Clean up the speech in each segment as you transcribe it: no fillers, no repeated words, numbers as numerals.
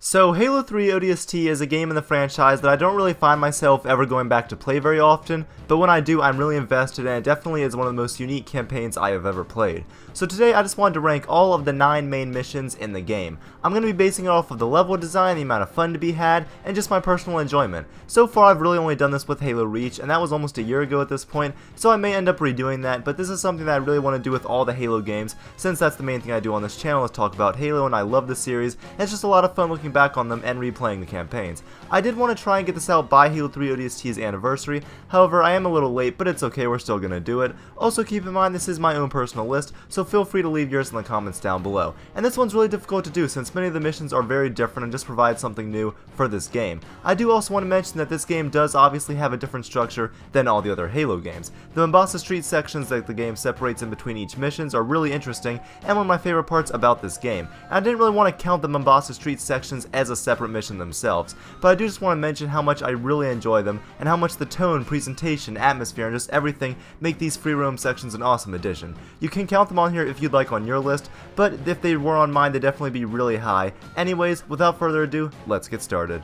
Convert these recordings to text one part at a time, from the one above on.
So Halo 3 ODST is a game in the franchise that I don't really find myself ever going back to play very often, but when I do I'm really invested and it definitely is one of the most unique campaigns I have ever played. So today I just wanted to rank all of the 9 main missions in the game. I'm going to be basing it off of the level design, the amount of fun to be had, and just my personal enjoyment. So far I've really only done this with Halo Reach, and that was almost a year ago at this point, so I may end up redoing that, but this is something that I really want to do with all the Halo games, since that's the main thing I do on this channel is talk about Halo, and I love the series, and it's just a lot of fun looking back on them and replaying the campaigns. I did want to try and get this out by Halo 3 ODST's anniversary, however I am a little late, but it's okay, we're still going to do it. Also keep in mind this is my own personal list, so feel free to leave yours in the comments down below. And this one's really difficult to do since many of the missions are very different and just provide something new for this game. I do also want to mention that this game does obviously have a different structure than all the other Halo games. The Mombasa Street sections that the game separates in between each missions are really interesting and one of my favorite parts about this game. And I didn't really want to count the Mombasa Street sections as a separate mission themselves, but I do just want to mention how much I really enjoy them and how much the tone, presentation, atmosphere, and just everything make these free roam sections an awesome addition. You can count them on here if you'd like on your list, but if they were on mine they'd definitely be really high. Anyways, without further ado, let's get started.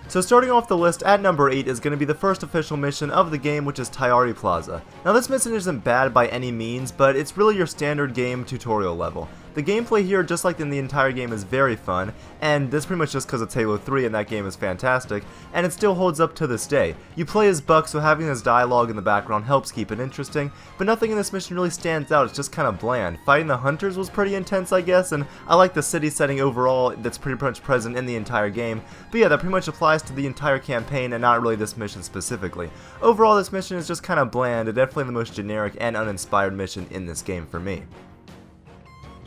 So starting off the list at number 8 is going to be the first official mission of the game, which is Tayari Plaza. Now this mission isn't bad by any means, but it's really your standard game tutorial level. The gameplay here, just like in the entire game, is very fun, and this pretty much just because it's Halo 3 and that game is fantastic, and it still holds up to this day. You play as Buck, so having this dialogue in the background helps keep it interesting, but nothing in this mission really stands out, it's just kind of bland. Fighting the Hunters was pretty intense, I guess, and I like the city setting overall that's pretty much present in the entire game, but yeah, that pretty much applies to the entire campaign and not really this mission specifically. Overall, this mission is just kind of bland and definitely the most generic and uninspired mission in this game for me.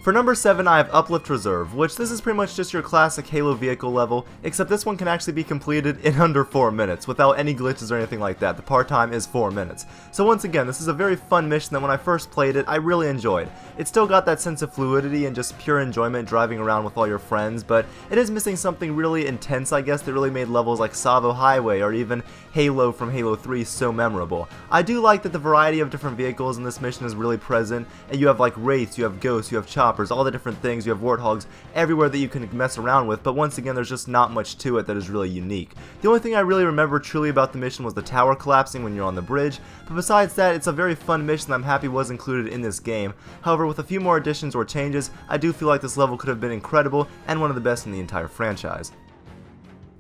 For number 7, I have Uplift Reserve, which this is pretty much just your classic Halo vehicle level, except this one can actually be completed in under 4 minutes, without any glitches or anything like that. The part time is 4 minutes. So once again, this is a very fun mission that when I first played it, I really enjoyed. It still got that sense of fluidity and just pure enjoyment driving around with all your friends, but it is missing something really intense, I guess, that really made levels like Savo Highway or even Halo from Halo 3 so memorable. I do like that the variety of different vehicles in this mission is really present, and you have like Wraiths, you have Ghosts, you have Choppers, all the different things, you have Warthogs everywhere that you can mess around with, but once again there's just not much to it that is really unique. The only thing I really remember truly about the mission was the tower collapsing when you're on the bridge, but besides that it's a very fun mission that I'm happy was included in this game. However, with a few more additions or changes, I do feel like this level could have been incredible and one of the best in the entire franchise.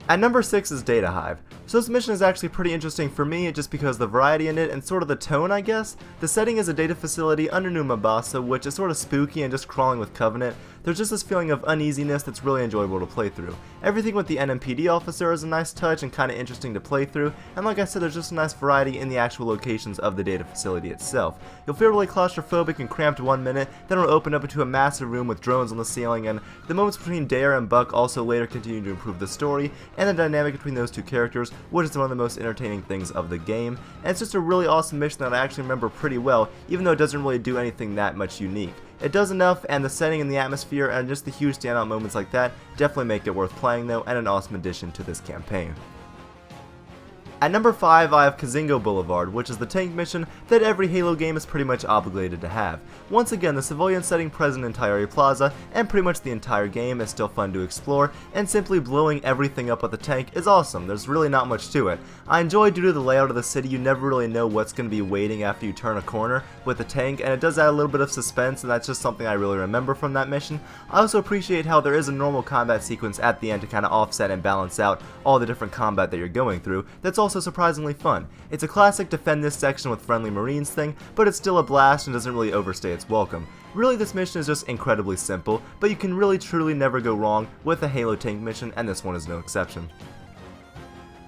At number 6 is Data Hive. So this mission is actually pretty interesting for me just because the variety in it and sort of the tone, I guess. The setting is a data facility under New Mombasa, which is sort of spooky and just crawling with Covenant. There's just this feeling of uneasiness that's really enjoyable to play through. Everything with the NMPD officer is a nice touch and kind of interesting to play through, and like I said, there's just a nice variety in the actual locations of the data facility itself. You'll feel really claustrophobic and cramped 1 minute, then it'll open up into a massive room with drones on the ceiling, and the moments between Dare and Buck also later continue to improve the story and the dynamic between those two characters, which is one of the most entertaining things of the game, and it's just a really awesome mission that I actually remember pretty well, even though it doesn't really do anything that much unique. It does enough, and the setting and the atmosphere and just the huge standout moments like that definitely make it worth playing though, and an awesome addition to this campaign. At number 5, I have Kazingo Boulevard, which is the tank mission that every Halo game is pretty much obligated to have. Once again, the civilian setting present in Tayari Plaza, and pretty much the entire game, is still fun to explore, and simply blowing everything up with the tank is awesome. There's really not much to it. I enjoy due to the layout of the city, you never really know what's going to be waiting after you turn a corner with the tank, and it does add a little bit of suspense, and that's just something I really remember from that mission. I also appreciate how there is a normal combat sequence at the end to kind of offset and balance out all the different combat that you're going through. That's also surprisingly fun. It's a classic defend this section with friendly Marines thing, but it's still a blast and doesn't really overstay its welcome. Really, this mission is just incredibly simple, but you can really truly never go wrong with a Halo tank mission, and this one is no exception.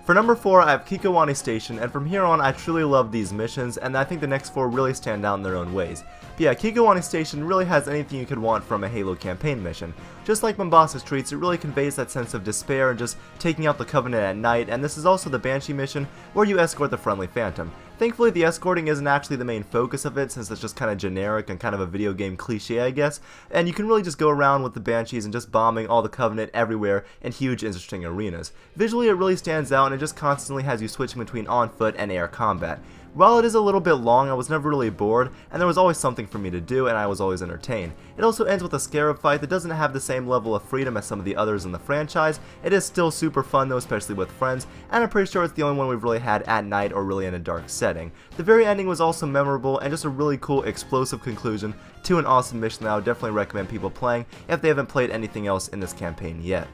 For number 4, I have Kikowani Station, and from here on I truly love these missions, and I think the next 4 really stand out in their own ways. But yeah, Kikowani Station really has anything you could want from a Halo campaign mission. Just like Mombasa Streets, it really conveys that sense of despair and just taking out the Covenant at night, and this is also the Banshee mission where you escort the friendly Phantom. Thankfully, the escorting isn't actually the main focus of it, since it's just kind of generic and kind of a video game cliche, I guess, and you can really just go around with the Banshees and just bombing all the Covenant everywhere in huge, interesting arenas. Visually, it really stands out, and it just constantly has you switching between on foot and air combat. While it is a little bit long, I was never really bored, and there was always something for me to do, and I was always entertained. It also ends with a scarab fight that doesn't have the same level of freedom as some of the others in the franchise. It is still super fun though, especially with friends, and I'm pretty sure it's the only one we've really had at night or really in a dark setting. The very ending was also memorable, and just a really cool, explosive conclusion to an awesome mission that I would definitely recommend people playing if they haven't played anything else in this campaign yet.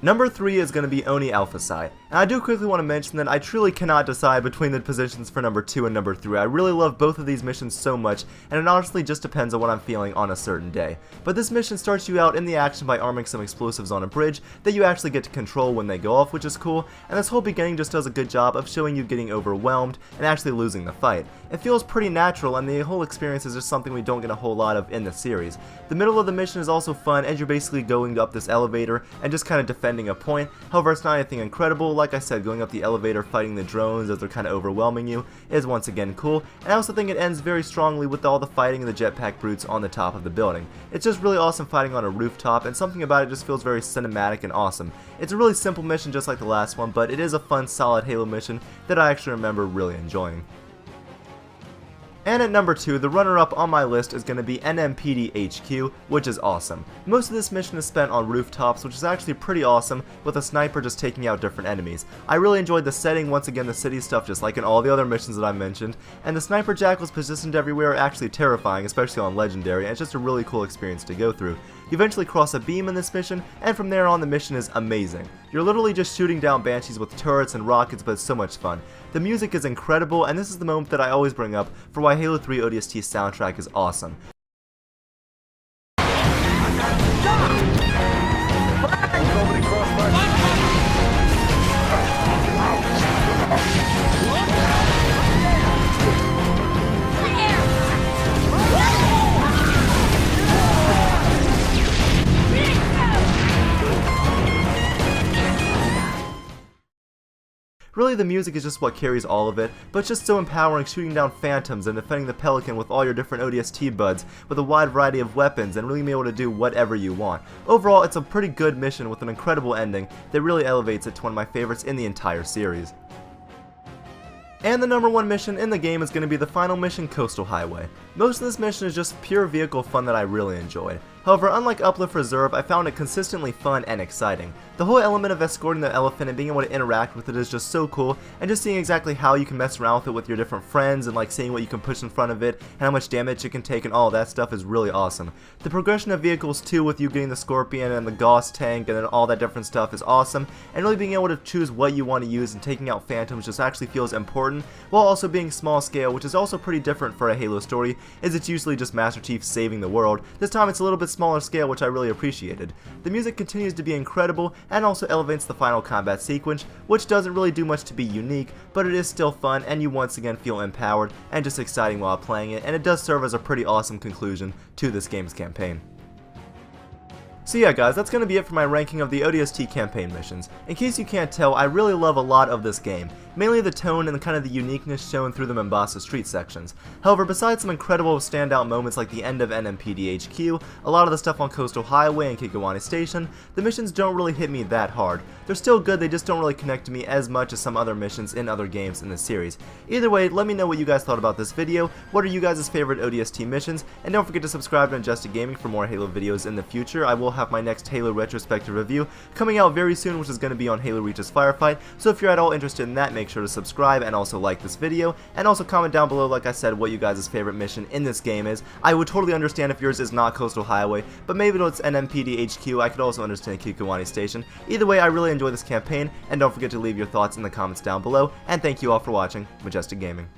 Number 3 is going to be Oni Alpha Psi, and I do quickly want to mention that I truly cannot decide between the positions for number 2 and number 3. I really love both of these missions so much, and it honestly just depends on what I'm feeling on a certain day. But this mission starts you out in the action by arming some explosives on a bridge that you actually get to control when they go off, which is cool, and this whole beginning just does a good job of showing you getting overwhelmed and actually losing the fight. It feels pretty natural, and the whole experience is just something we don't get a whole lot of in the series. The middle of the mission is also fun, as you're basically going up this elevator and just kind of defending a point. However, it's not anything incredible. Like I said, going up the elevator fighting the drones as they're kind of overwhelming you is once again cool, and I also think it ends very strongly with all the fighting of the jetpack brutes on the top of the building. It's just really awesome fighting on a rooftop, and something about it just feels very cinematic and awesome. It's a really simple mission just like the last one, but it is a fun, solid Halo mission that I actually remember really enjoying. And at number 2, the runner-up on my list is going to be NMPD HQ, which is awesome. Most of this mission is spent on rooftops, which is actually pretty awesome, with a sniper just taking out different enemies. I really enjoyed the setting, once again the city stuff just like in all the other missions that I mentioned, and the sniper jackals positioned everywhere are actually terrifying, especially on Legendary, and it's just a really cool experience to go through. You eventually cross a beam in this mission, and from there on the mission is amazing. You're literally just shooting down Banshees with turrets and rockets, but it's so much fun. The music is incredible, and this is the moment that I always bring up for why Halo 3 ODST soundtrack is awesome. Really, the music is just what carries all of it, but it's just so empowering shooting down phantoms and defending the Pelican with all your different ODST buds with a wide variety of weapons and really being able to do whatever you want. Overall, it's a pretty good mission with an incredible ending that really elevates it to one of my favorites in the entire series. And the number 1 mission in the game is going to be the final mission, Coastal Highway. Most of this mission is just pure vehicle fun that I really enjoyed. However, unlike Uplift Reserve, I found it consistently fun and exciting. The whole element of escorting the elephant and being able to interact with it is just so cool, and just seeing exactly how you can mess around with it with your different friends and like seeing what you can push in front of it and how much damage it can take and all that stuff is really awesome. The progression of vehicles too, with you getting the Scorpion and the Gauss tank and then all that different stuff, is awesome, and really being able to choose what you want to use and taking out phantoms just actually feels important, while also being small scale, which is also pretty different for a Halo story, as it's usually just Master Chief saving the world. This time it's a little bit smaller scale, which I really appreciated. The music continues to be incredible and also elevates the final combat sequence, which doesn't really do much to be unique, but it is still fun and you once again feel empowered and just exciting while playing it, and it does serve as a pretty awesome conclusion to this game's campaign. So yeah guys, that's going to be it for my ranking of the ODST campaign missions. In case you can't tell, I really love a lot of this game, mainly the tone and kind of the uniqueness shown through the Mombasa street sections. However, besides some incredible standout moments like the end of NMPD HQ, a lot of the stuff on Coastal Highway and Kikowani Station, the missions don't really hit me that hard. They're still good, they just don't really connect to me as much as some other missions in other games in this series. Either way, let me know what you guys thought about this video, what are you guys' favorite ODST missions, and don't forget to subscribe to Majestic Gaming for more Halo videos in the future. I will have my next Halo retrospective review coming out very soon, which is going to be on Halo Reach's Firefight, so if you're at all interested in that, make sure to subscribe and also like this video, and also comment down below, like I said, what you guys' favorite mission in this game is. I would totally understand if yours is not Coastal Highway, but maybe it's NMPD HQ. I could also understand Kikowani Station. Either way, I really enjoy this campaign, and don't forget to leave your thoughts in the comments down below, and thank you all for watching Majestic Gaming.